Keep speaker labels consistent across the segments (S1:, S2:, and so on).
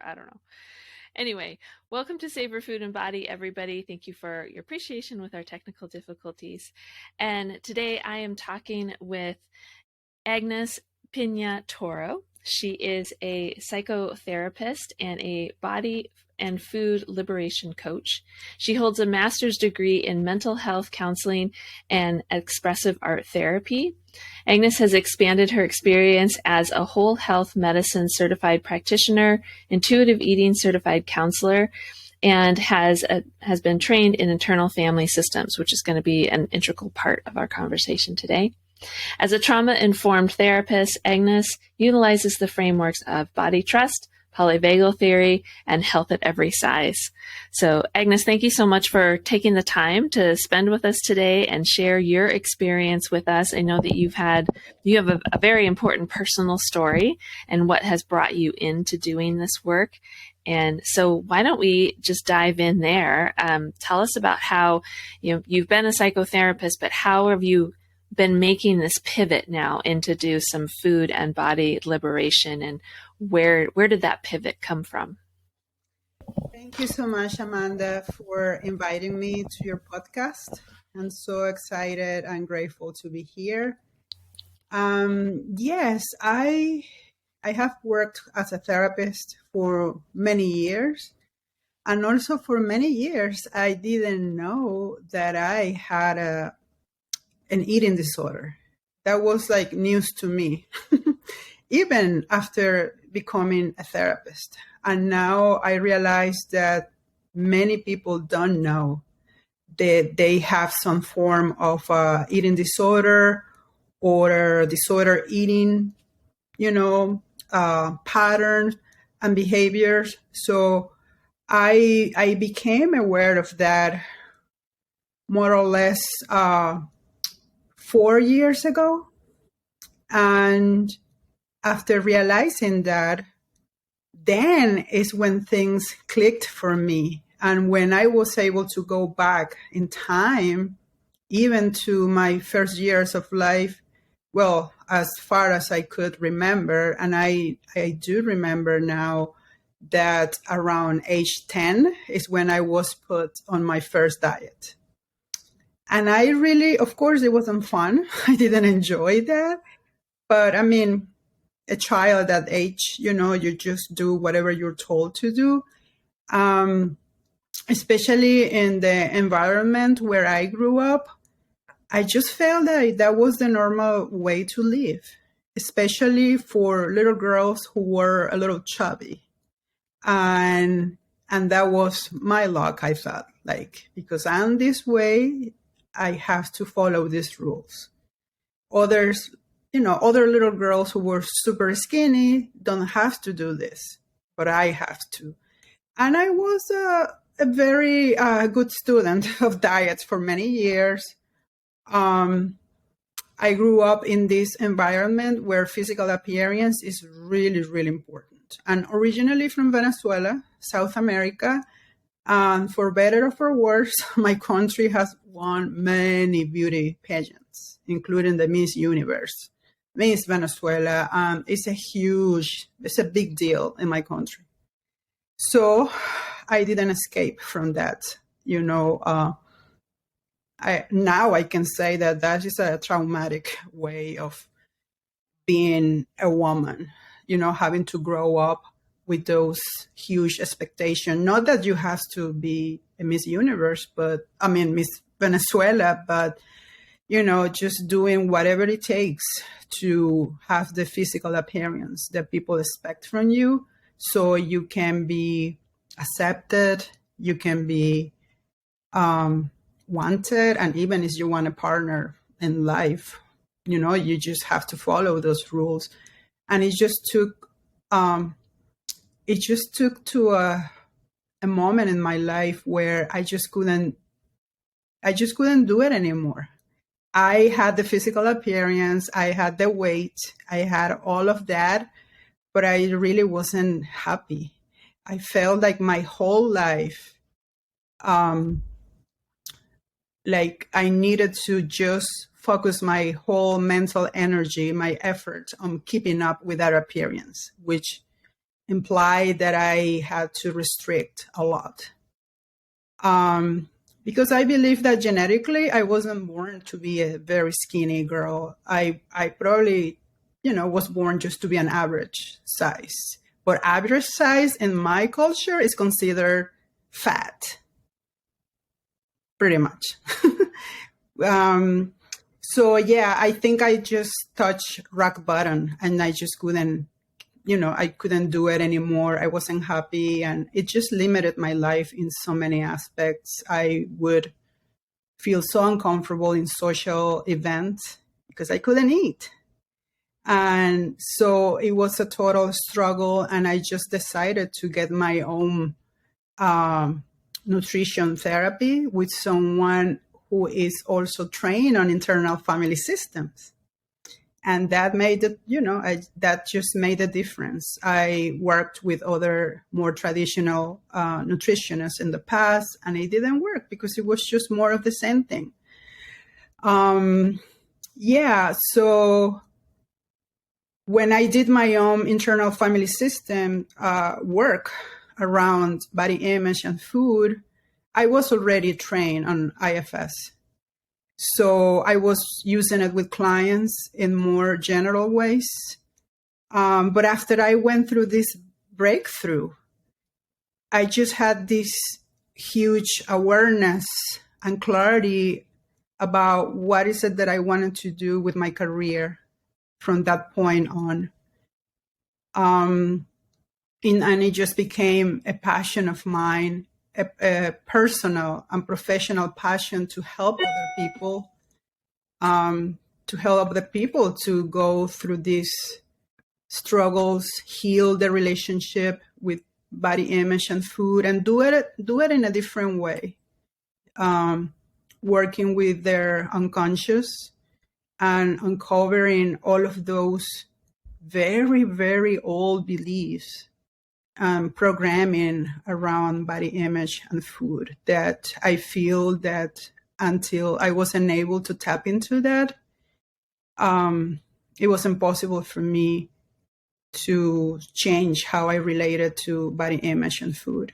S1: I don't know. Anyway, welcome to Savor Food and Body, everybody. Thank you for your appreciation with our technical difficulties. And today I am talking with Agnes Pina Toro. She is a psychotherapist and a body and food liberation coach. She holds a master's degree in mental health counseling and expressive art therapy. Agnes has expanded her experience as a whole health medicine certified practitioner, intuitive eating certified counselor, and has been trained in internal family systems, which is going to be an integral part of our conversation today. As a trauma-informed therapist, Agnes utilizes the frameworks of body trust, polyvagal theory, and health at every size. So, Agnes, thank you so much for taking the time to spend with us today and share your experience with us. I know that you have a very important personal story and what has brought you into doing this work. And so why don't we just dive in there? Tell us about how, you've been a psychotherapist, but how have you been making this pivot now into do some food and body liberation, and where did that pivot come from?
S2: Thank you so much, Amanda, for inviting me to your podcast. I'm so excited and grateful to be here. Yes, I have worked as a therapist for many years. And also for many years, I didn't know that I had an eating disorder. That was like news to me, even after becoming a therapist. And now I realize that many people don't know that they have some form of eating disorder or disorder eating, patterns and behaviors. So I became aware of that more or less 4 years ago. And after realizing that, then is when things clicked for me. And when I was able to go back in time, even to my first years of life, well, as far as I could remember, and I do remember now that around age 10 is when I was put on my first diet. And I really, of course, it wasn't fun. I didn't enjoy that. But I mean, a child at that age, you just do whatever you're told to do. Especially in the environment where I grew up, I just felt that was the normal way to live, especially for little girls who were a little chubby. And that was my luck, I felt like, because I'm this way, I have to follow these rules. Others, other little girls who were super skinny don't have to do this, but I have to. And I was a very good student of diets for many years. I grew up in this environment where physical appearance is really, really important. And originally from Venezuela, South America, and for better or for worse, my country has won many beauty pageants, including the Miss Universe, Miss Venezuela. It's a big deal in my country. So I didn't escape from that. Now I can say that is a traumatic way of being a woman, having to grow up with those huge expectations. Not that you have to be a Miss Universe, Miss Venezuela, but, just doing whatever it takes to have the physical appearance that people expect from you so you can be accepted, you can be wanted, and even if you want a partner in life, you just have to follow those rules. And it just took to a moment in my life where I just couldn't do it anymore. I had the physical appearance, I had the weight, I had all of that, but I really wasn't happy. I felt like my whole life, like I needed to just focus my whole mental energy, my effort on keeping up with that appearance, which imply that I had to restrict a lot. Because I believe that genetically I wasn't born to be a very skinny girl. I probably, was born just to be an average size. But average size in my culture is considered fat, pretty much. So yeah, I think I just touched rock bottom and I just couldn't, I couldn't do it anymore. I wasn't happy and it just limited my life in so many aspects. I would feel so uncomfortable in social events because I couldn't eat. And so it was a total struggle. And I just decided to get my own nutrition therapy with someone who is also trained on internal family systems. And that made it, that just made a difference. I worked with other more traditional nutritionists in the past, and it didn't work because it was just more of the same thing. So when I did my own internal family system work around body image and food, I was already trained on IFS. So I was using it with clients in more general ways. But after I went through this breakthrough, I just had this huge awareness and clarity about what is it that I wanted to do with my career from that point on. And it just became a passion of mine, a personal and professional passion to help other people, to go through these struggles, heal the relationship with body image and food, and do it in a different way, working with their unconscious and uncovering all of those very, very old beliefs, programming around body image and food that I feel that until I wasn't able to tap into that, it was impossible for me to change how I related to body image and food.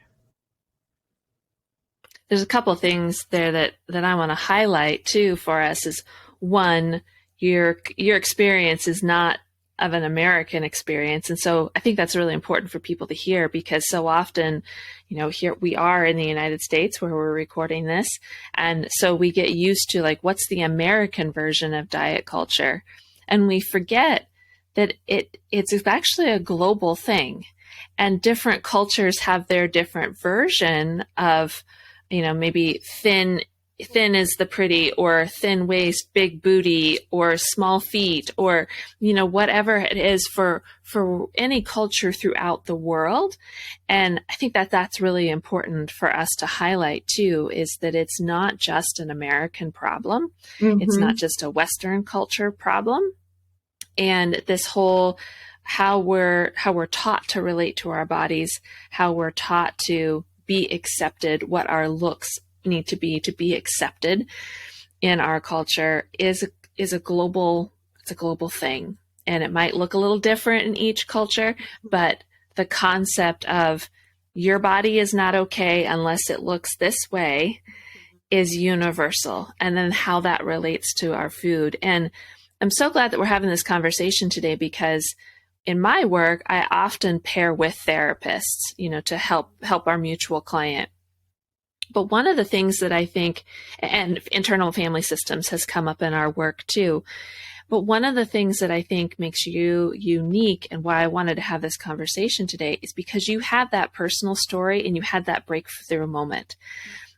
S1: There's a couple of things there that I want to highlight too for us. Is one, your experience is not of an American experience. And so I think that's really important for people to hear, because so often, here we are in the United States where we're recording this. And so we get used to like, what's the American version of diet culture? And we forget that it's actually a global thing, and different cultures have their different version of, maybe thin is the pretty, or thin waist, big booty, or small feet, or, whatever it is for any culture throughout the world. And I think that that's really important for us to highlight too, is that it's not just an American problem. Mm-hmm. It's not just a Western culture problem. And this whole, how we're taught to relate to our bodies, how we're taught to be accepted, what our looks need to be accepted in our culture is a global thing. And it might look a little different in each culture, but the concept of your body is not okay unless it looks this way is universal. And then how that relates to our food. And I'm so glad that we're having this conversation today, because in my work, I often pair with therapists, to help our mutual client. But one of the things that I think, and internal family systems has come up in our work too, but one of the things that I think makes you unique, and why I wanted to have this conversation today, is because you had that personal story and you had that breakthrough moment.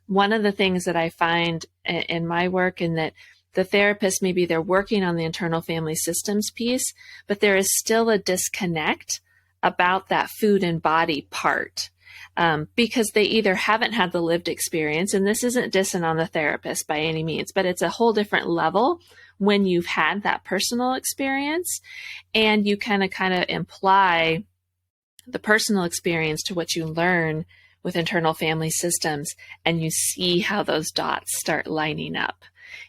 S1: One of the things that I find in my work, and that the therapist, maybe they're working on the internal family systems piece, but there is still a disconnect about that food and body part. Because they either haven't had the lived experience, and this isn't dissing on the therapist by any means, but it's a whole different level when you've had that personal experience, and you kind of imply the personal experience to what you learn with internal family systems, and you see how those dots start lining up.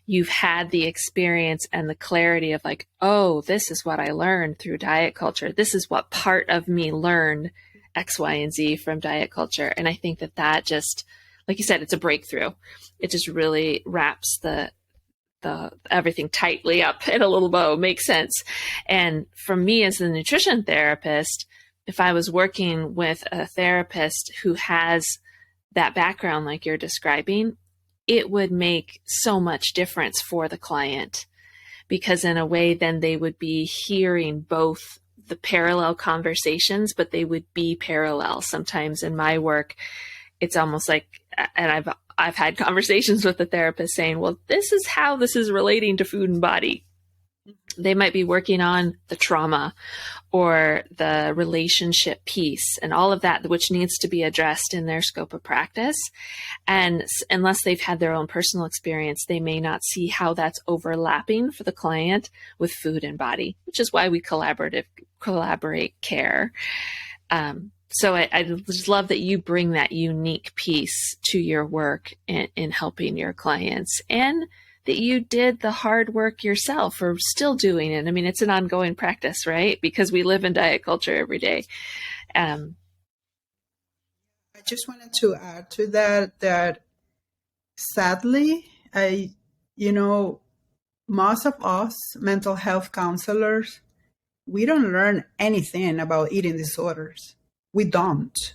S1: You've had the experience and the clarity of like, oh, this is what I learned through diet culture. This is what part of me learned X, Y, and Z from diet culture. And I think that that just, like you said, it's a breakthrough. It just really wraps the everything tightly up in a little bow. Makes sense. And for me as the nutrition therapist, if I was working with a therapist who has that background like you're describing, it would make so much difference for the client, because in a way then they would be hearing both the parallel conversations, but they would be parallel. Sometimes in my work, it's almost like, and I've had conversations with the therapist saying, well, this is how this is relating to food and body. They might be working on the trauma or the relationship piece and all of that, which needs to be addressed in their scope of practice. And unless they've had their own personal experience, they may not see how that's overlapping for the client with food and body, which is why we collaborate care. So I just love that you bring that unique piece to your work in helping your clients, and that you did the hard work yourself or still doing it. I mean, it's an ongoing practice, right? Because we live in diet culture every day.
S2: I just wanted to add to that sadly, most of us mental health counselors, we don't learn anything about eating disorders. We don't.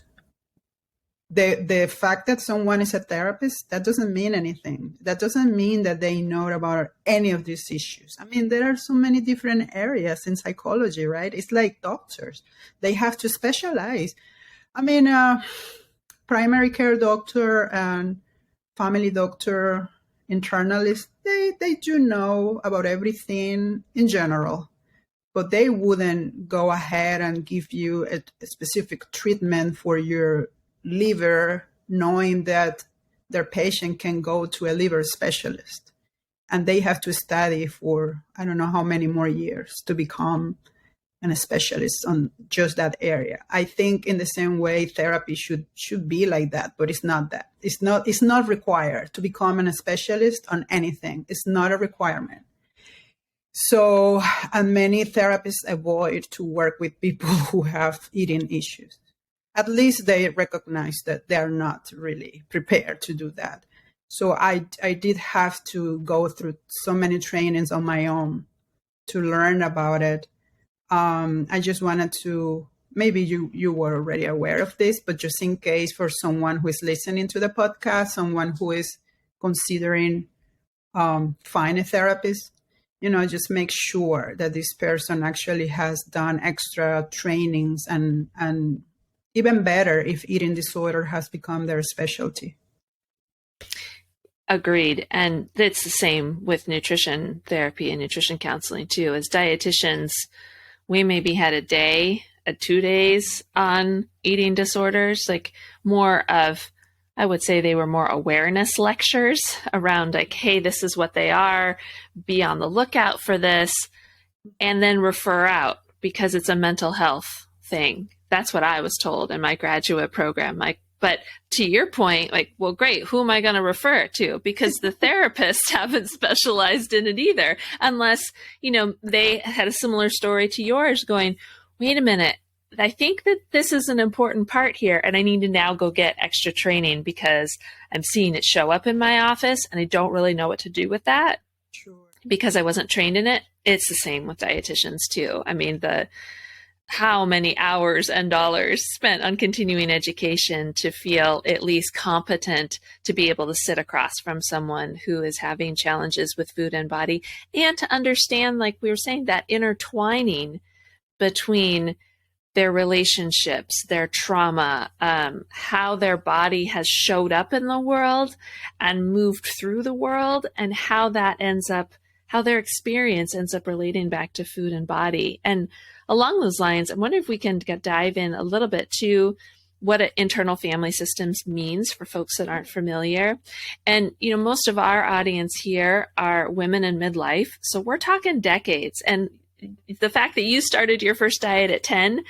S2: The fact that someone is a therapist, that doesn't mean anything. That doesn't mean that they know about any of these issues. I mean, there are so many different areas in psychology, right? It's like doctors. They have to specialize. I mean, primary care doctor and family doctor, internalist, they do know about everything in general, but they wouldn't go ahead and give you a specific treatment for your liver, knowing that their patient can go to a liver specialist. And they have to study for, I don't know how many more years to become a specialist on just that area. I think in the same way, therapy should be like that, but it's not that. It's not required to become a specialist on anything. It's not a requirement. So, and many therapists avoid to work with people who have eating issues. At least they recognize that they're not really prepared to do that. So I did have to go through so many trainings on my own to learn about it. I just wanted to, maybe you were already aware of this, but just in case for someone who is listening to the podcast, someone who is considering find a therapist, just make sure that this person actually has done extra trainings and even better if eating disorder has become their specialty.
S1: Agreed. And it's the same with nutrition therapy and nutrition counseling too. As dietitians, we maybe had a day, 2 days on eating disorders, like more of, I would say they were more awareness lectures around like, hey, this is what they are, be on the lookout for this, and then refer out because it's a mental health thing. That's what I was told in my graduate program. But to your point, well, great, who am I going to refer it to? Because the therapists haven't specialized in it either, unless, they had a similar story to yours going, wait a minute, I think that this is an important part here, and I need to now go get extra training because I'm seeing it show up in my office and I don't really know what to do with that.
S2: Sure.
S1: Because I wasn't trained in it. It's the same with dietitians too. I mean, how many hours and dollars spent on continuing education to feel at least competent to be able to sit across from someone who is having challenges with food and body, and to understand, like we were saying, that intertwining between their relationships, their trauma, how their body has showed up in the world and moved through the world, and how their experience ends up relating back to food and body. And along those lines, I wonder if we can dive in a little bit to what internal family systems means for folks that aren't familiar. And, most of our audience here are women in midlife. So we're talking decades. And the fact that you started your first diet at 10,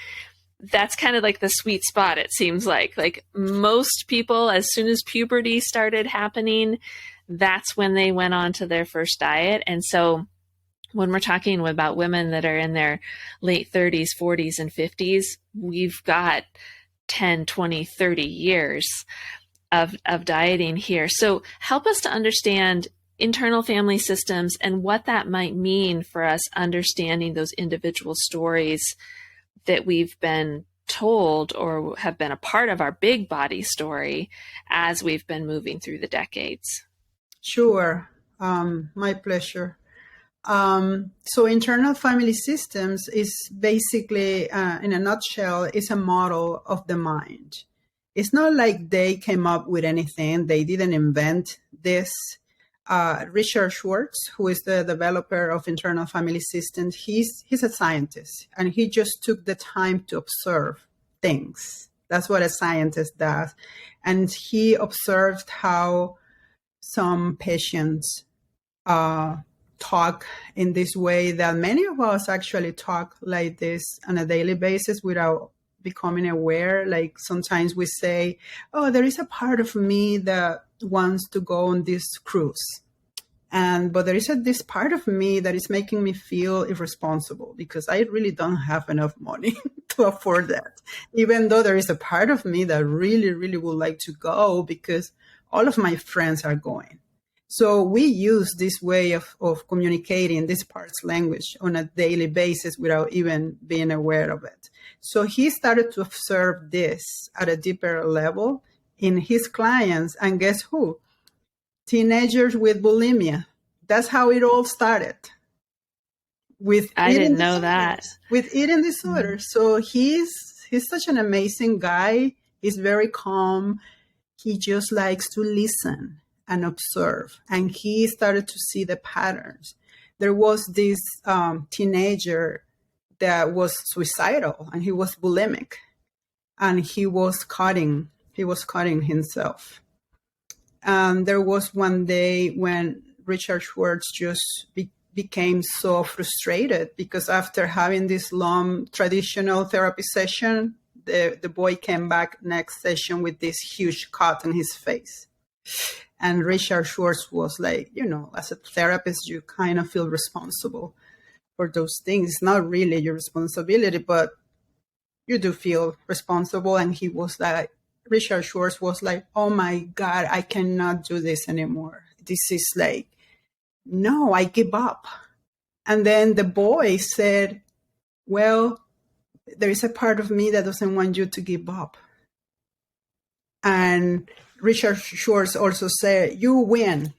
S1: that's kind of like the sweet spot, it seems like most people, as soon as puberty started happening, that's when they went on to their first diet. And so when we're talking about women that are in their late 30s, 40s, and 50s, we've got 10, 20, 30 years of dieting here. So help us to understand internal family systems and what that might mean for us understanding those individual stories that we've been told or have been a part of our big body story as we've been moving through the decades.
S2: Sure. My pleasure. So internal family systems is basically, in a nutshell, is a model of the mind. It's not like they came up with anything. They didn't invent this. Richard Schwartz, who is the developer of internal family systems, he's a scientist, and he just took the time to observe things. That's what a scientist does. And he observed how some patients talk in this way that many of us actually talk like this on a daily basis without becoming aware. Like sometimes we say, oh, there is a part of me that wants to go on this cruise. But there is this part of me that is making me feel irresponsible because I really don't have enough money to afford that. Even though there is a part of me that really, really would like to go because all of my friends are going. So we use this way of communicating this part's language on a daily basis without even being aware of it. So he started to observe this at a deeper level in his clients. And guess who? Teenagers with bulimia. That's how it all started.
S1: I didn't know that.
S2: With eating disorders. Mm-hmm. So he's such an amazing guy. He's very calm. He just likes to listen and observe. And he started to see the patterns. There was this teenager that was suicidal, and he was bulimic, and he was cutting himself. And there was one day when Richard Schwartz just became so frustrated because after having this long traditional therapy session, the boy came back next session with this huge cut on his face. And Richard Schwartz was like, as a therapist, you kind of feel responsible for those things. It's not really your responsibility, but you do feel responsible. And he was like, Richard Schwartz was like, oh my God, I cannot do this anymore. This is like, no, I give up. And then the boy said, well, there is a part of me that doesn't want you to give up. And Richard Schwartz also said, you win,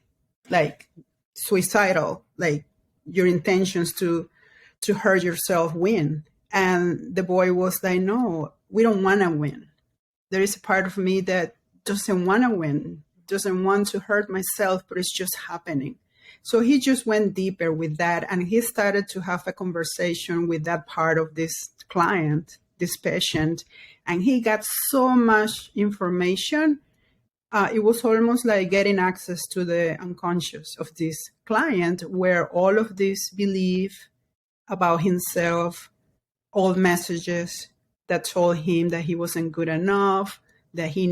S2: like suicidal, like your intentions to hurt yourself win. And the boy was like, no, we don't want to win. There is a part of me that doesn't want to win, doesn't want to hurt myself, but it's just happening. So he just went deeper with that, and he started to have a conversation with that part of this client, this patient, and he got so much information. It was almost like getting access to the unconscious of this client, where all of this belief about himself, old messages that told him that he wasn't good enough, that he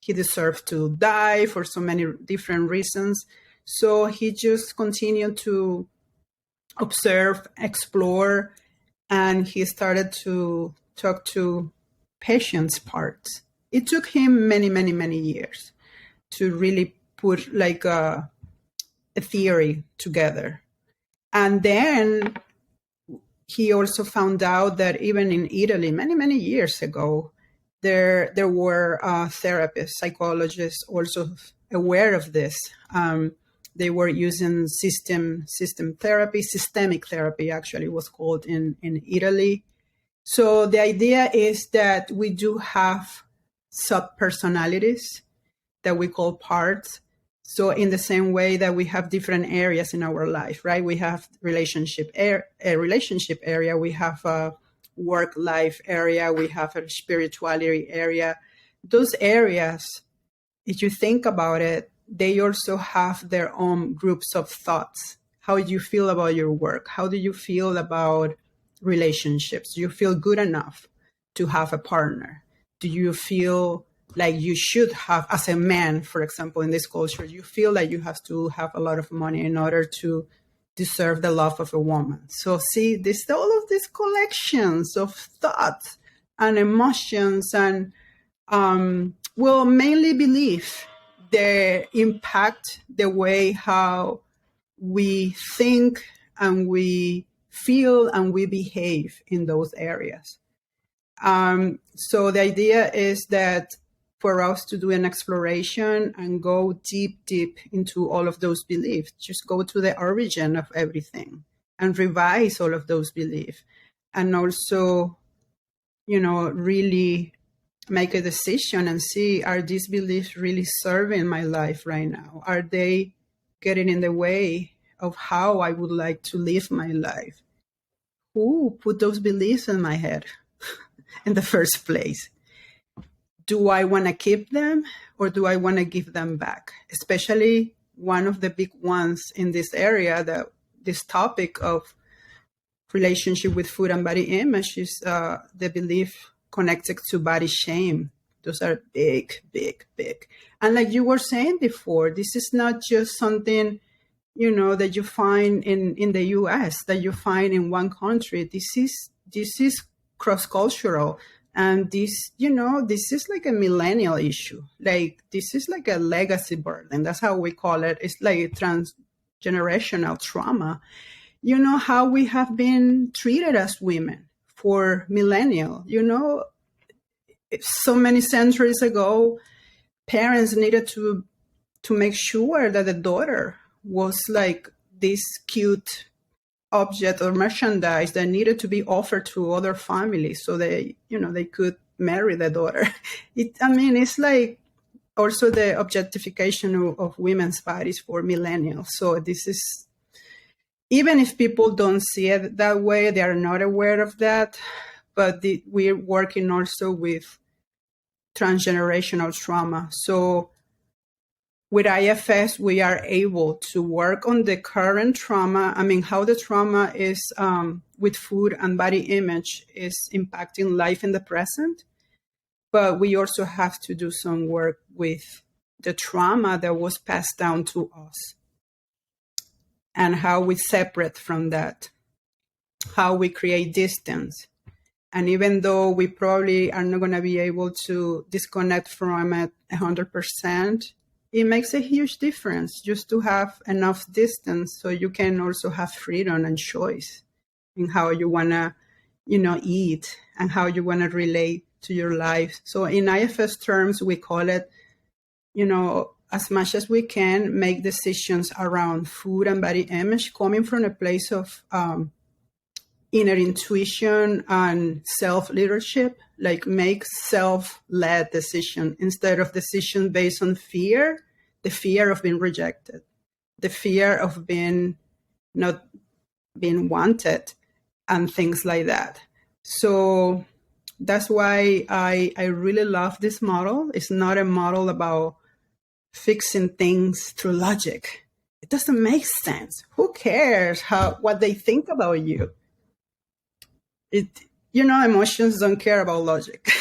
S2: deserved to die for so many different reasons. So he just continued to observe, explore, and he started to talk to patients' parts. It took him many, many, many years to really put like a theory together. And then he also found out that even in Italy, many, many years ago, there were therapists, psychologists also aware of this. They were using systemic therapy actually was called in Italy. So the idea is that we do have sub-personalities that we call parts. So in the same way that we have different areas in our life, right? We have a relationship area, we have a work life area, we have a spirituality area. Those areas, if you think about it, they also have their own groups of thoughts. How do you feel about your work? How do you feel about relationships? Do you feel good enough to have a partner? Do you feel like you should have, as a man, for example, in this culture, you feel like you have to have a lot of money in order to deserve the love of a woman? So see, all of these collections of thoughts and emotions and well, mainly belief. They impact the way how we think and we feel and we behave in those areas. So the idea is that for us to do an exploration and go deep, deep into all of those beliefs, just go to the origin of everything and revise all of those beliefs. And also, really make a decision and see, are these beliefs really serving my life right now? Are they getting in the way of how I would like to live my life? Who put those beliefs in my head in the first place? Do I want to keep them or do I want to give them back? Especially one of the big ones in this area, that this topic of relationship with food and body image is the belief connected to body shame. Those are big, big, big. And like you were saying before, this is not just something, that you find in the US, that you find in one country. This is cross-cultural. And this is like a millennial issue. Like, this is like a legacy burden. That's how we call it. It's like a transgenerational trauma. How we have been treated as women for millennia. So many centuries ago, parents needed to make sure that the daughter was like this cute object or merchandise that needed to be offered to other families so they could marry the daughter. It's like also the objectification of women's bodies for millennials. So this is, even if people don't see it that way, they are not aware of that. But we're working also with transgenerational trauma. So with IFS, we are able to work on the current trauma. How the trauma is with food and body image is impacting life in the present. But we also have to do some work with the trauma that was passed down to us and how we separate from that, how we create distance. And even though we probably are not going to be able to disconnect from it 100%, it makes a huge difference just to have enough distance so you can also have freedom and choice in how you want to, eat and how you want to relate to your life. So in IFS terms, we call it, as much as we can, make decisions around food and body image coming from a place of inner intuition and self-leadership, like make self-led decision instead of decision based on fear, the fear of being rejected, the fear of being not being wanted, and things like that. So that's why I really love this model. It's not a model about fixing things through logic. It doesn't make sense. Who cares what they think about you? Emotions don't care about logic.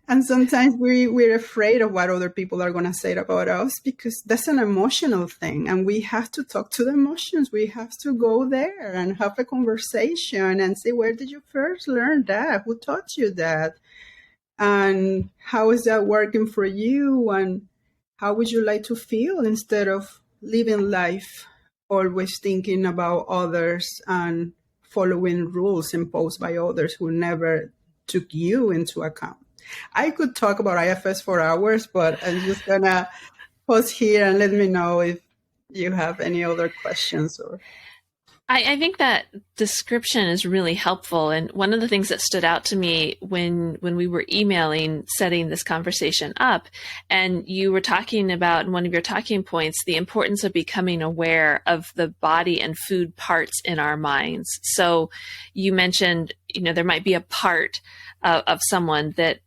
S2: And sometimes we're afraid of what other people are going to say about us because that's an emotional thing. And we have to talk to the emotions. We have to go there and have a conversation and say, where did you first learn that? Who taught you that? And how is that working for you? And how would you like to feel instead of living life always thinking about others and following rules imposed by others who never took you into account? I could talk about IFS for hours, but I'm just going to pause here and let me know if you have any other questions.
S1: I think that description is really helpful. And one of the things that stood out to me when we were emailing, setting this conversation up, and you were talking about in one of your talking points, the importance of becoming aware of the body and food parts in our minds. So you mentioned, there might be a part of someone that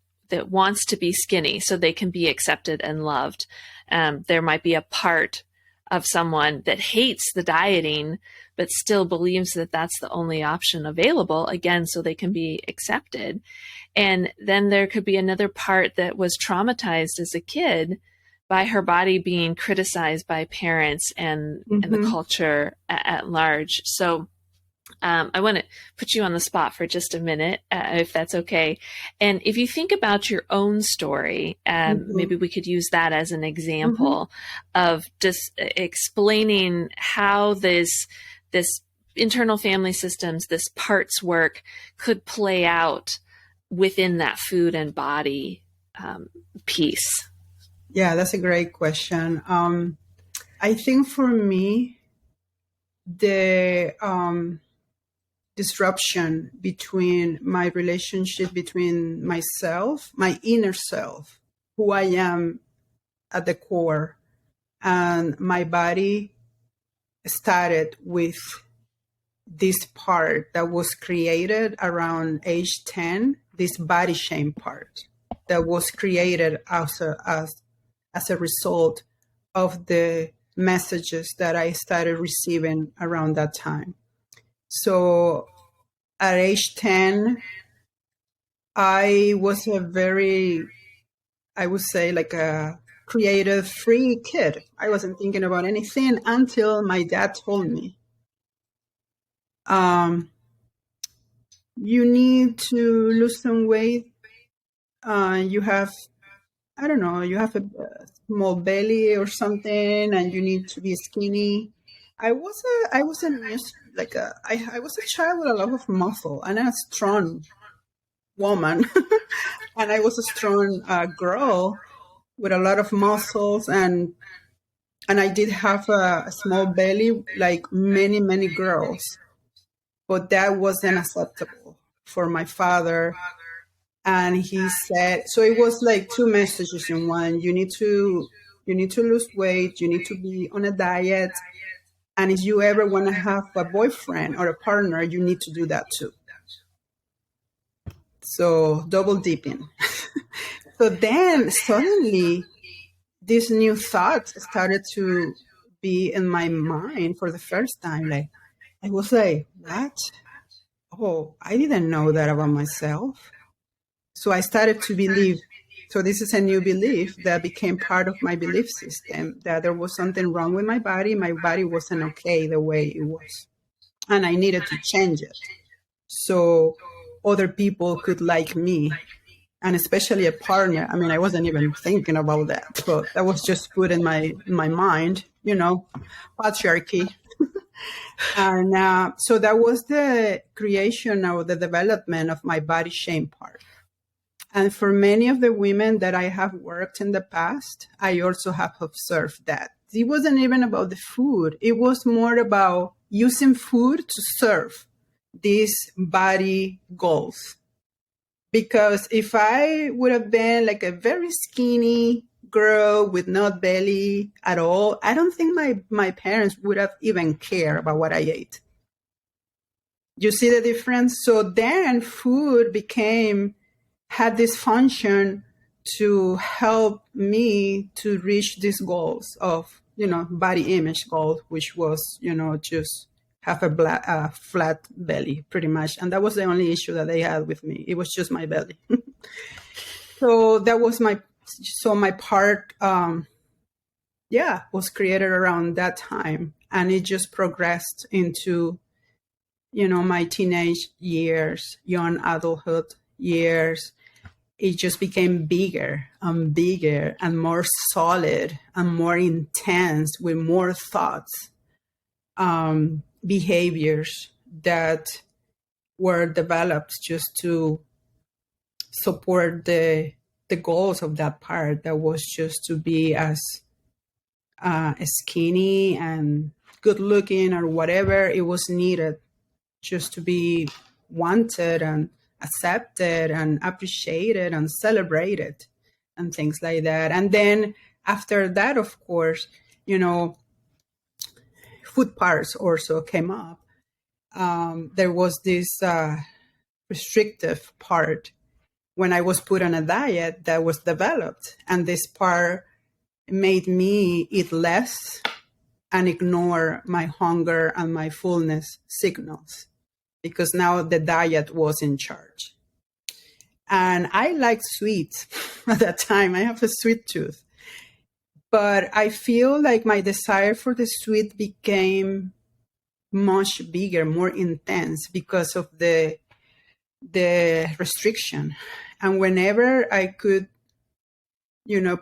S1: wants to be skinny so they can be accepted and loved. There might be a part of someone that hates the dieting, but still believes that that's the only option available, again, so they can be accepted. And then there could be another part that was traumatized as a kid by her body being criticized by parents and the culture at large. So I want to put you on the spot for just a minute, if that's okay. And if you think about your own story,
S2: Mm-hmm.
S1: maybe we could use that as an
S2: Mm-hmm.
S1: example of just explaining how this internal family systems, this parts work, could play out within that food and body piece.
S2: Yeah, that's a great question. I think for me, the disruption between my relationship between myself, my inner self, who I am at the core, and my body started with this part that was created around age 10, this body shame part that was created as a result of the messages that I started receiving around that time. So at age 10, I was a very, I would say, like a creative, free kid. I wasn't thinking about anything until my dad told me, um, you need to lose some weight. You have, I don't know, you have a small belly or something, and you need to be skinny. I wasn't used like I was a child with a lot of muscle and a strong woman, and I was a strong girl with a lot of muscles, and I did have a small belly like many girls, but that wasn't acceptable for my father. And he said, so it was like two messages in one. You need to lose weight, you need to be on a diet, and if you ever want to have a boyfriend or a partner, you need to do that too. So double dipping. So then suddenly these new thoughts started to be in my mind for the first time. Like I was like, what? Oh, I didn't know that about myself. So I started to believe. So this is a new belief that became part of my belief system, that there was something wrong with my body. My body wasn't okay the way it was. And I needed to change it so other people could like me, and especially a partner. I mean, I wasn't even thinking about that, but that was just put in my mind, patriarchy. And so that was the creation or the development of my body shame part. And for many of the women that I have worked in the past, I also have observed that. It wasn't even about the food, it was more about using food to serve these body goals. Because if I would have been like a very skinny girl with no belly at all, I don't think my parents would have even cared about what I ate. You see the difference? So then food had this function to help me to reach these goals of, body image goals, which was, just have a flat belly pretty much. And that was the only issue that they had with me. It was just my belly. So that was my part, was created around that time. And it just progressed into, my teenage years, young adulthood years. It just became bigger and bigger and more solid and more intense with more thoughts, behaviors that were developed just to support the goals of that part that was just to be as skinny and good looking or whatever it was needed just to be wanted and accepted and appreciated and celebrated and things like that. And then after that, of course, food parts also came up. There was this restrictive part when I was put on a diet that was developed. And this part made me eat less and ignore my hunger and my fullness signals, because now the diet was in charge. And I liked sweets at that time. I have a sweet tooth. But I feel like my desire for the sweet became much bigger, more intense because of the restriction. And whenever I could,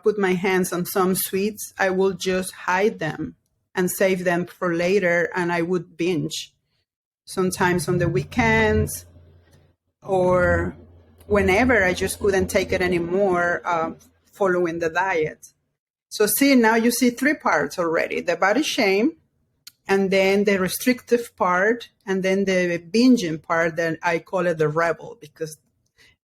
S2: put my hands on some sweets, I will just hide them and save them for later, and I would binge. Sometimes on the weekends or whenever I just couldn't take it anymore, following the diet. So see, now you see three parts already: the body shame, and then the restrictive part, and then the binging part that I call it the rebel, because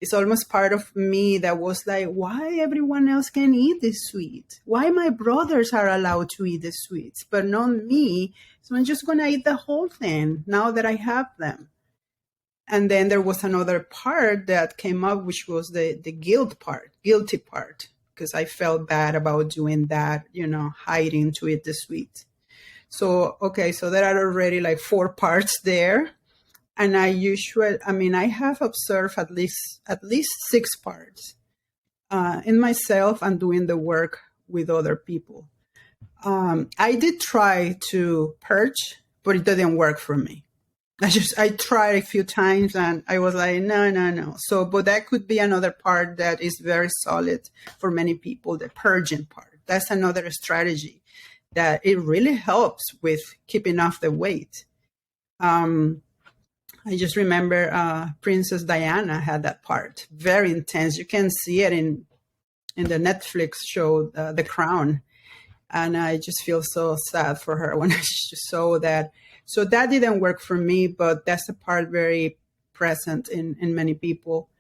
S2: it's almost part of me that was like, why everyone else can eat this sweet? Why my brothers are allowed to eat the sweets, but not me? So I'm just going to eat the whole thing now that I have them. And then there was another part that came up, which was the guilty part, because I felt bad about doing that, hiding to eat the sweet. So, okay, so there are already like 4 parts there. And I have observed at least 6 parts in myself and doing the work with other people. I did try to purge, but it didn't work for me. I tried a few times and I was like, no. So, but that could be another part that is very solid for many people, the purging part. That's another strategy that it really helps with keeping off the weight. I just remember Princess Diana had that part, very intense. You can see it in the Netflix show, The Crown. And I just feel so sad for her when I just saw that. So that didn't work for me, but that's a part very present in many people.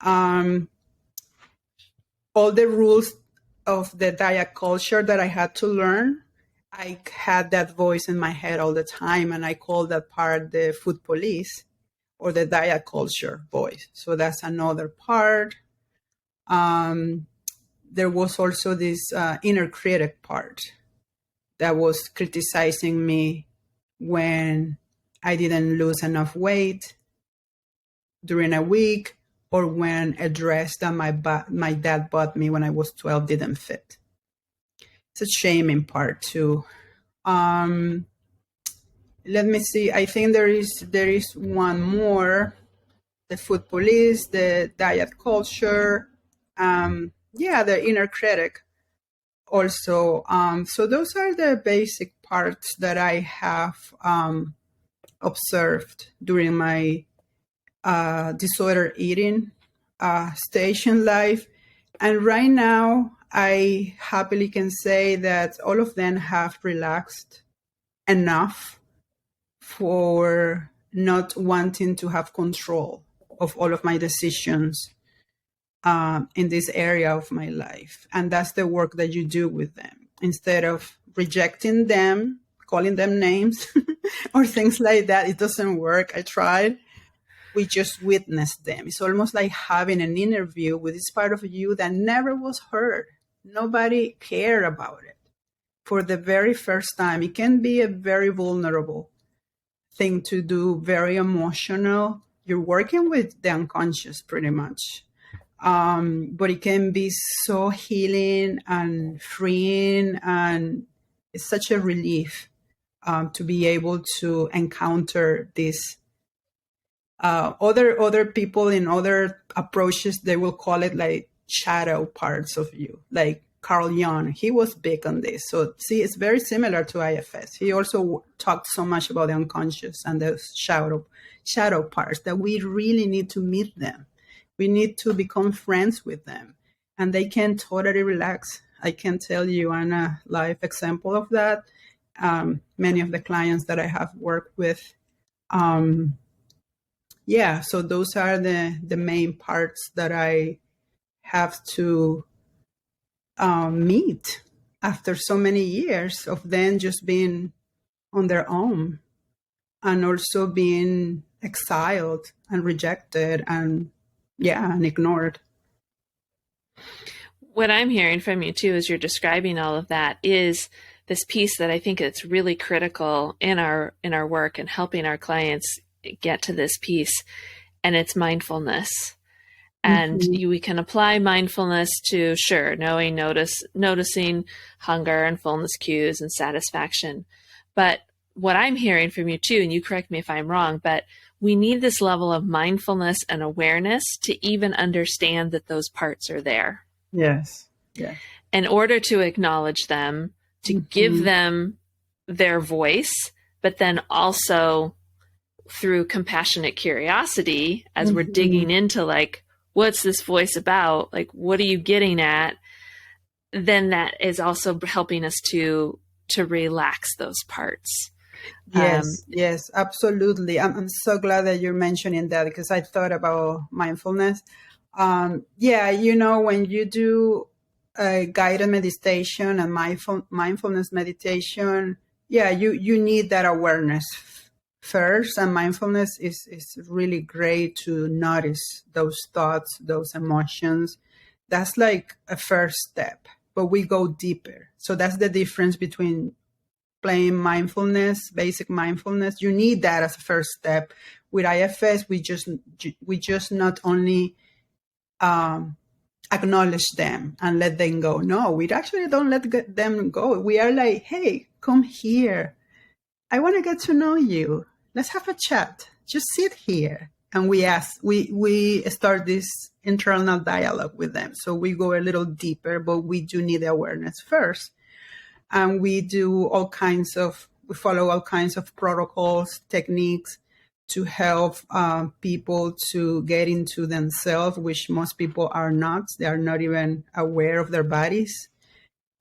S2: All the rules of the diet culture that I had to learn, I had that voice in my head all the time, and I call that part the food police or the diet culture voice. So that's another part. There was also this inner critic part that was criticizing me when I didn't lose enough weight during a week, or when a dress that my dad bought me when I was 12 didn't fit. It's a shaming part too. Let me see. I think there is one more: the food police, the diet culture, the inner critic also. So those are the basic parts that I have observed during my disorder eating stage in life. And right now, I happily can say that all of them have relaxed enough for not wanting to have control of all of my decisions in this area of my life. And that's the work that you do with them. Instead of rejecting them, calling them names or things like that, it doesn't work. I tried. We just witness them. It's almost like having an interview with this part of you that never was heard. Nobody cared about it. For the very first time, it can be a very vulnerable thing to do, very emotional. You're working with the unconscious pretty much. But it can be so healing and freeing, and it's such a relief to be able to encounter this. Other people in other approaches, they will call it like shadow parts of you, like Carl Jung. He was big on this. So see, it's very similar to IFS. He also talked so much about the unconscious and the shadow parts that we really need to meet them. We need to become friends with them, and they can totally relax. I can tell you on a live example of that. Many of the clients that I have worked with, so those are the main parts that I have to meet after so many years of them just being on their own, and also being exiled and rejected and ignored.
S1: What I'm hearing from you too, as you're describing all of that, is this piece that I think it's really critical in our work and helping our clients get to this piece, and it's mindfulness. And we can apply mindfulness to, noticing hunger and fullness cues and satisfaction. But what I'm hearing from you too, and you correct me if I'm wrong, but we need this level of mindfulness and awareness to even understand that those parts are there.
S2: Yes. Yes.
S1: In order to acknowledge them, to give
S2: Mm-hmm.
S1: them their voice, but then also through compassionate curiosity, as we're
S2: Mm-hmm.
S1: digging into like, what's this voice about? Like, what are you getting at? Then that is also helping us to relax those parts.
S2: Yes, yes, absolutely. I'm so glad that you're mentioning that because I thought about mindfulness. Yeah, when you do a guided meditation and mindfulness meditation, yeah, you need that awareness first. And mindfulness is really great to notice those thoughts, those emotions. That's like a first step, but we go deeper. So that's the difference between plain mindfulness, basic mindfulness. You need that as a first step. With IFS, we just not only acknowledge them and let them go. No, we actually don't let them go. We are like, hey, come here. I want to get to know you. Let's have a chat. Just sit here. And we start this internal dialogue with them. So we go a little deeper, but we do need awareness first. And we follow all kinds of protocols, techniques to help people to get into themselves, which most people are not. They are not even aware of their bodies.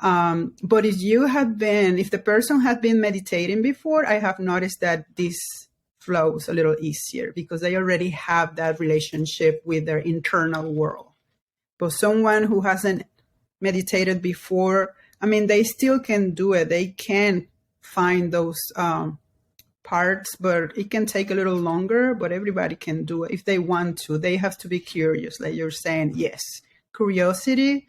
S2: But if the person had been meditating before, I have noticed that this flows a little easier because they already have that relationship with their internal world. But someone who hasn't meditated before, I mean, they still can do it. They can find those parts, but it can take a little longer. But everybody can do it if they want to. They have to be curious, like you're saying. Yes, curiosity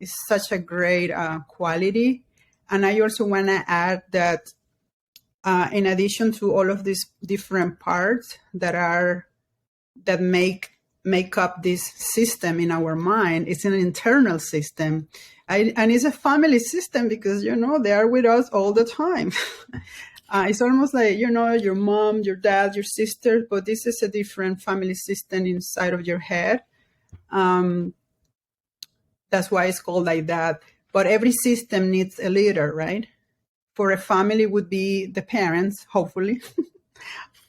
S2: is such a great quality. And I also want to add that in addition to all of these different parts that make up this system in our mind, it's an internal system. And it's a family system because, they are with us all the time. It's almost like, your mom, your dad, your sister, but this is a different family system inside of your head. That's why it's called like that. But every system needs a leader, right? For a family would be the parents, hopefully.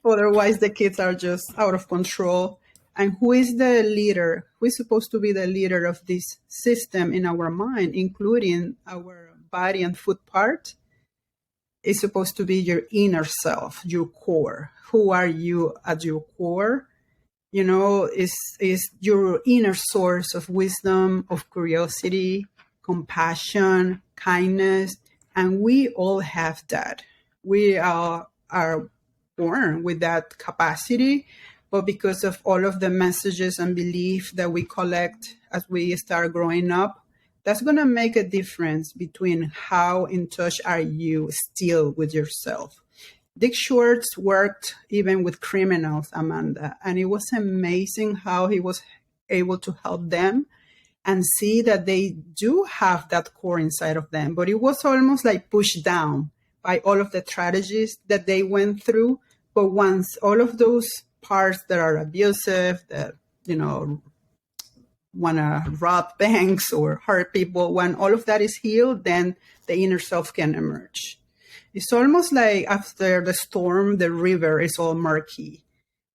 S2: Otherwise, the kids are just out of control. And who is the leader? Who is supposed to be the leader of this system in our mind, including our body and foot part? Is supposed to be your inner self, your core. Who are you at your core? Is your inner source of wisdom, of curiosity, compassion, kindness. And we all have that. We are born with that capacity, but because of all of the messages and belief that we collect as we start growing up, that's going to make a difference between how in touch are you still with yourself. Dick Schwartz worked even with criminals, Amanda, and it was amazing how he was able to help them and see that they do have that core inside of them. But it was almost like pushed down by all of the tragedies that they went through. But once all of those parts that are abusive, that, want to rob banks or hurt people, when all of that is healed, then the inner self can emerge. It's almost like after the storm, the river is all murky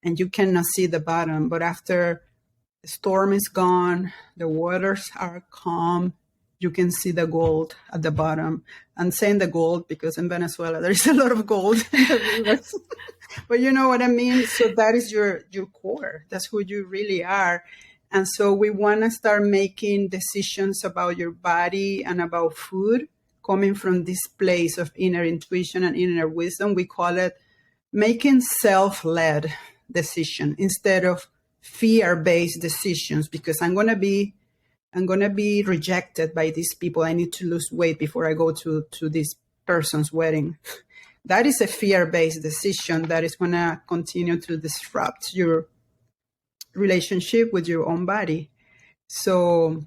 S2: and you cannot see the bottom. But after the storm is gone, the waters are calm, you can see the gold at the bottom. I'm saying the gold because in Venezuela, there's a lot of gold in the rivers. But you know what I mean? So that is your core. That's who you really are. And so we want to start making decisions about your body and about food coming from this place of inner intuition and inner wisdom. We call it making self-led decision instead of fear-based decisions, because I'm going to be rejected by these people. I need to lose weight before I go to this person's wedding. That is a fear-based decision that is going to continue to disrupt your relationship with your own body. So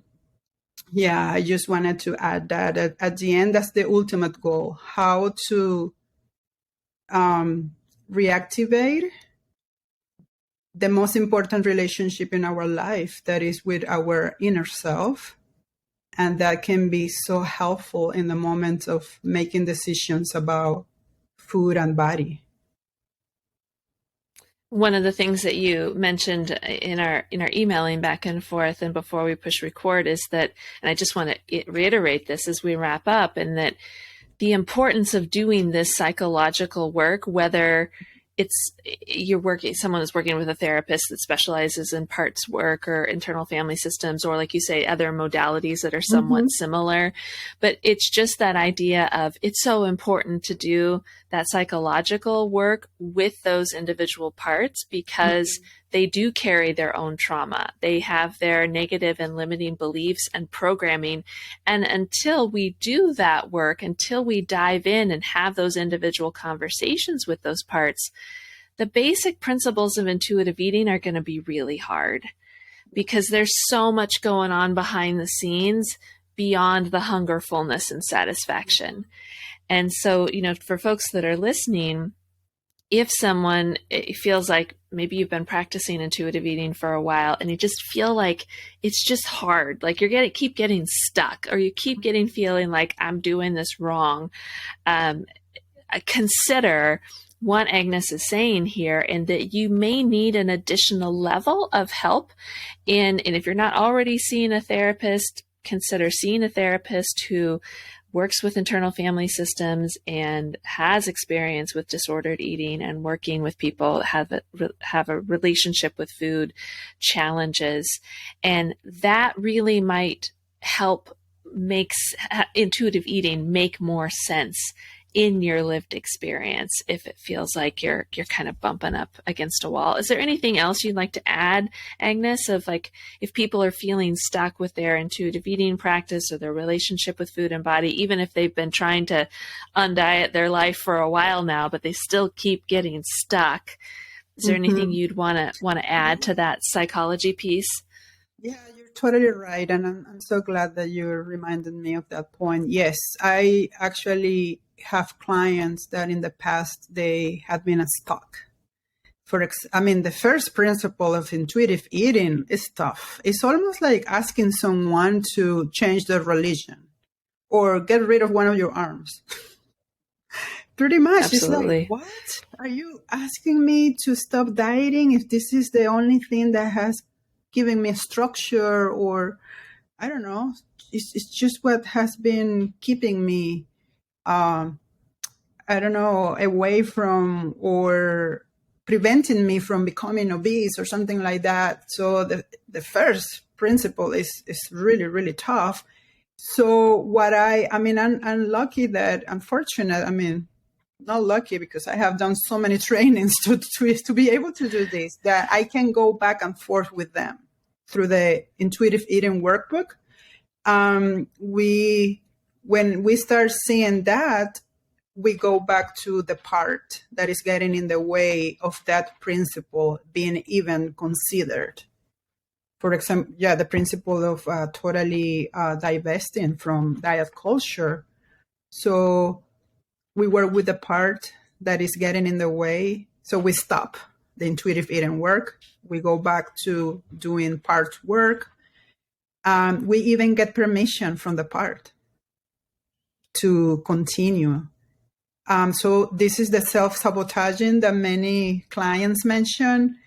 S2: yeah, I just wanted to add that at the end, that's the ultimate goal, how to reactivate the most important relationship in our life, that is with our inner self. And that can be so helpful in the moment of making decisions about food and body.
S1: One of the things that you mentioned in our emailing back and forth and before we push record is that, and I just want to reiterate this as we wrap up, and that the importance of doing this psychological work, whether it's someone is working with a therapist that specializes in parts work or internal family systems, or like you say, other modalities that are somewhat similar. But it's just that idea of, it's so important to do that psychological work with those individual parts, because they do carry their own trauma. They have their negative and limiting beliefs and programming. And until we do that work, until we dive in and have those individual conversations with those parts, the basic principles of intuitive eating are going to be really hard, because there's so much going on behind the scenes beyond the hunger, fullness, and satisfaction. And so, for folks that are listening, if someone feels like maybe you've been practicing intuitive eating for a while and you just feel like it's just hard, like keep getting stuck, or you keep getting feeling like I'm doing this wrong, consider what Agnes is saying here, and that you may need an additional level of help and if you're not already seeing a therapist, consider seeing a therapist who works with internal family systems and has experience with disordered eating and working with people that have a relationship with food challenges. And that really might help makes intuitive eating make more sense in your lived experience if it feels like you're kind of bumping up against a wall. Is there anything else you'd like to add, Agnes, of like, if people are feeling stuck with their intuitive eating practice or their relationship with food and body, even if they've been trying to undiet their life for a while now, but they still keep getting stuck? Is there anything you'd want to add to that psychology piece?
S2: Yeah, you're totally right. And I'm so glad that you reminded me of that point. Yes, I actually have clients that in the past, they had been stuck. The first principle of intuitive eating is tough. It's almost like asking someone to change their religion or get rid of one of your arms. Pretty much.
S1: Absolutely.
S2: It's like, what? Are you asking me to stop dieting if this is the only thing that has given me a structure? Or I don't know. It's just what has been keeping me away from, or preventing me from becoming obese or something like that. So the first principle is really, really tough. So I'm lucky that, unfortunate, not lucky, because I have done so many trainings to be able to do this, that I can go back and forth with them through the intuitive eating workbook. When we start seeing that, we go back to the part that is getting in the way of that principle being even considered. For example, the principle of totally divesting from diet culture. So we work with the part that is getting in the way. So we stop the intuitive eating work. We go back to doing part work. We even get permission from the part to continue. So this is the self-sabotaging that many clients mention.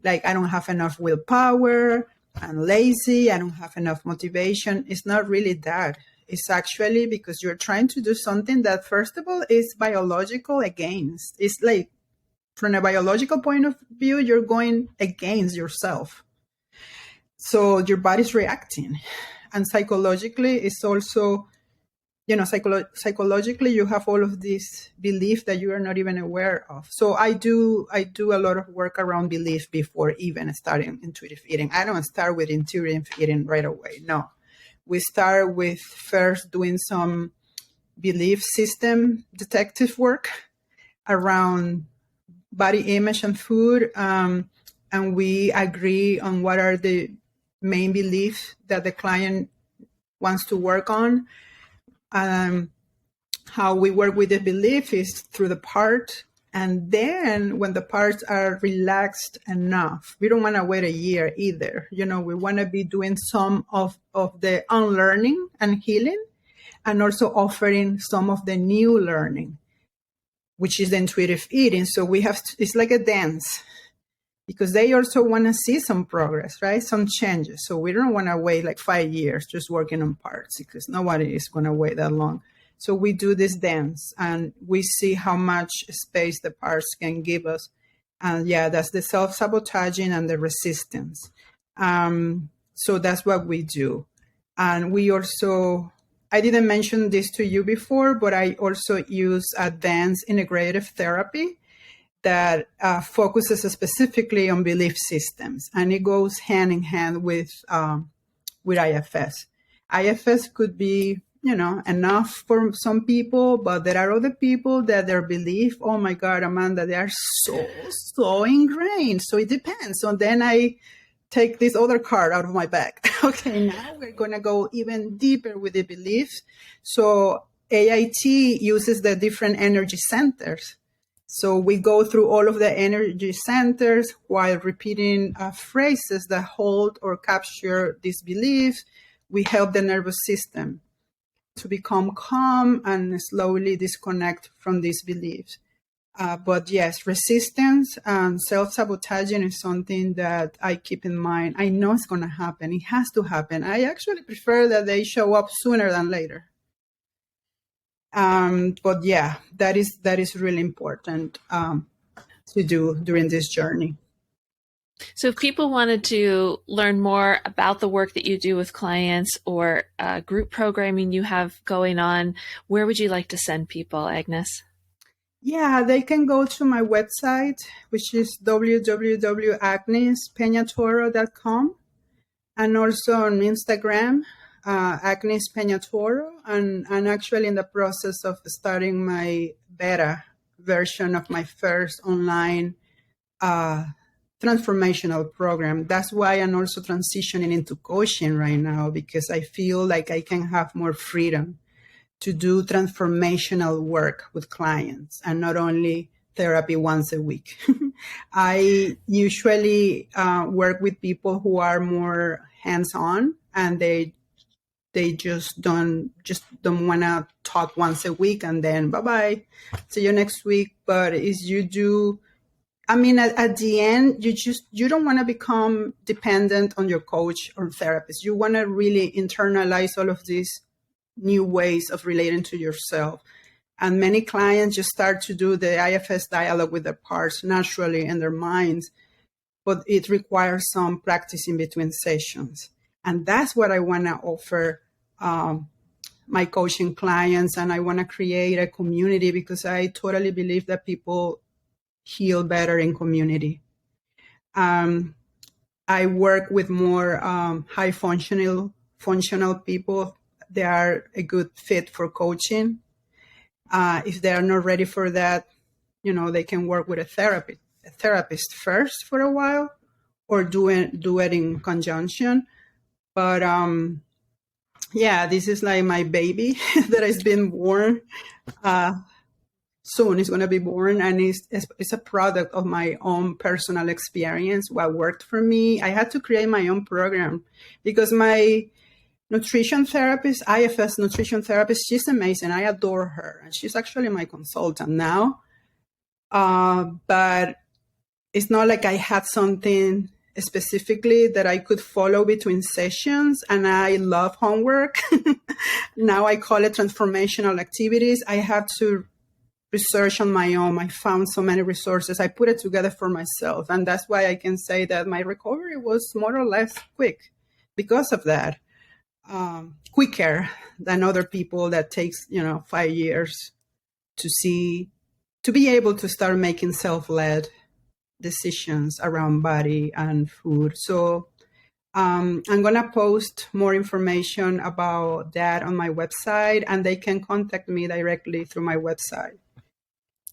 S2: Like, I don't have enough willpower, I'm lazy, I don't have enough motivation. It's not really that. It's actually because you're trying to do something that, first of all, is biological against. It's like, from a biological point of view, you're going against yourself. So your body's reacting. And psychologically, it's also, psychologically, you have all of this belief that you are not even aware of. So I do a lot of work around belief before even starting intuitive eating. I don't start with intuitive eating right away. No, we start with first doing some belief system detective work around body image and food. And we agree on what are the main beliefs that the client wants to work on. How we work with the belief is through the part And then when the parts are relaxed enough, we don't want to wait a year either. We want to be doing some of the unlearning and healing, and also offering some of the new learning, which is the intuitive eating. So it's like a dance, because they also want to see some progress, right? Some changes. So we don't want to wait like 5 years just working on parts, because nobody is going to wait that long. So we do this dance and we see how much space the parts can give us. And yeah, that's the self-sabotaging and the resistance. So that's what we do. And we also, I didn't mention this to you before, but I also use advanced integrative therapy that focuses specifically on belief systems, and it goes hand in hand with IFS. IFS could be, enough for some people, but there are other people that their belief, oh my God, Amanda, they are so ingrained. So it depends. So then I take this other card out of my bag. Okay, now we're going to go even deeper with the beliefs. So AIT uses the different energy centers. So we go through all of the energy centers while repeating phrases that hold or capture these beliefs. We help the nervous system to become calm and slowly disconnect from these beliefs. But yes, resistance and self-sabotaging is something that I keep in mind. I know it's going to happen. It has to happen. I actually prefer that they show up sooner than later. But yeah, that is really important to do during this journey.
S1: So if people wanted to learn more about the work that you do with clients or group programming you have going on, where would you like to send people, Agnes?
S2: Yeah, they can go to my website, which is www.agnespeñatoro.com, and also on Instagram, Agnes Peñatoro. And I'm actually in the process of starting my beta version of my first online transformational program. That's why I'm also transitioning into coaching right now, because I feel like I can have more freedom to do transformational work with clients and not only therapy once a week. I usually work with people who are more hands-on, and they just don't want to talk once a week and then bye-bye, see you next week. But as you do, I mean, at the end, you don't want to become dependent on your coach or therapist. You want to really internalize all of these new ways of relating to yourself. And many clients just start to do the IFS dialogue with their parts naturally in their minds, but it requires some practice in between sessions. And that's what I want to offer my coaching clients. And I want to create a community, because I totally believe that people heal better in community. I work with more high functional people. They are a good fit for coaching. If they are not ready for that, they can work with a therapist first for a while, or do it in conjunction. But yeah, this is like my baby that has been born. Soon it's going to be born, and it's a product of my own personal experience, what worked for me. I had to create my own program, because my nutrition therapist, IFS nutrition therapist, she's amazing. I adore her, and she's actually my consultant now. But it's not like I had something specifically that I could follow between sessions, and I love homework. Now I call it transformational activities. I had to research on my own. I found so many resources. I put it together for myself. And that's why I can say that my recovery was more or less quick because of that. Quicker than other people that takes, 5 years to be able to start making self-led decisions around body and food. So I'm going to post more information about that on my website, and they can contact me directly through my website.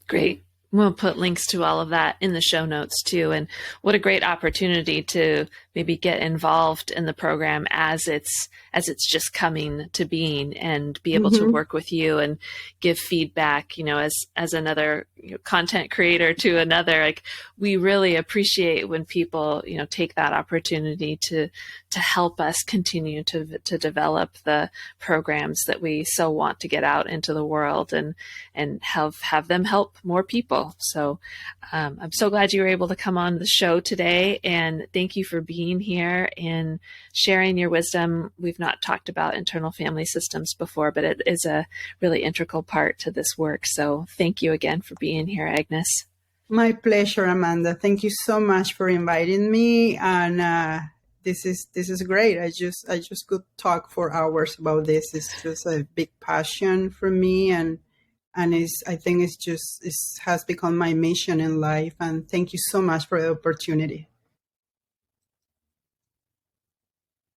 S1: Great. We'll put links to all of that in the show notes too. And what a great opportunity to maybe get involved in the program as it's just coming to being, and be able to
S2: Mm-hmm.
S1: work with you and give feedback, as another content creator to another. Like, we really appreciate when people, take that opportunity to help us continue to develop the programs that we so want to get out into the world, and have them help more people. So I'm so glad you were able to come on the show today, and thank you for being here and sharing your wisdom. We've not talked about internal family systems before, but it is a really integral part to this work. So thank you again for being here, Agnes.
S2: My pleasure, Amanda. Thank you so much for inviting me. And this is great. I just could talk for hours about this. It's just a big passion for me, and I think it has become my mission in life. And thank you so much for the opportunity.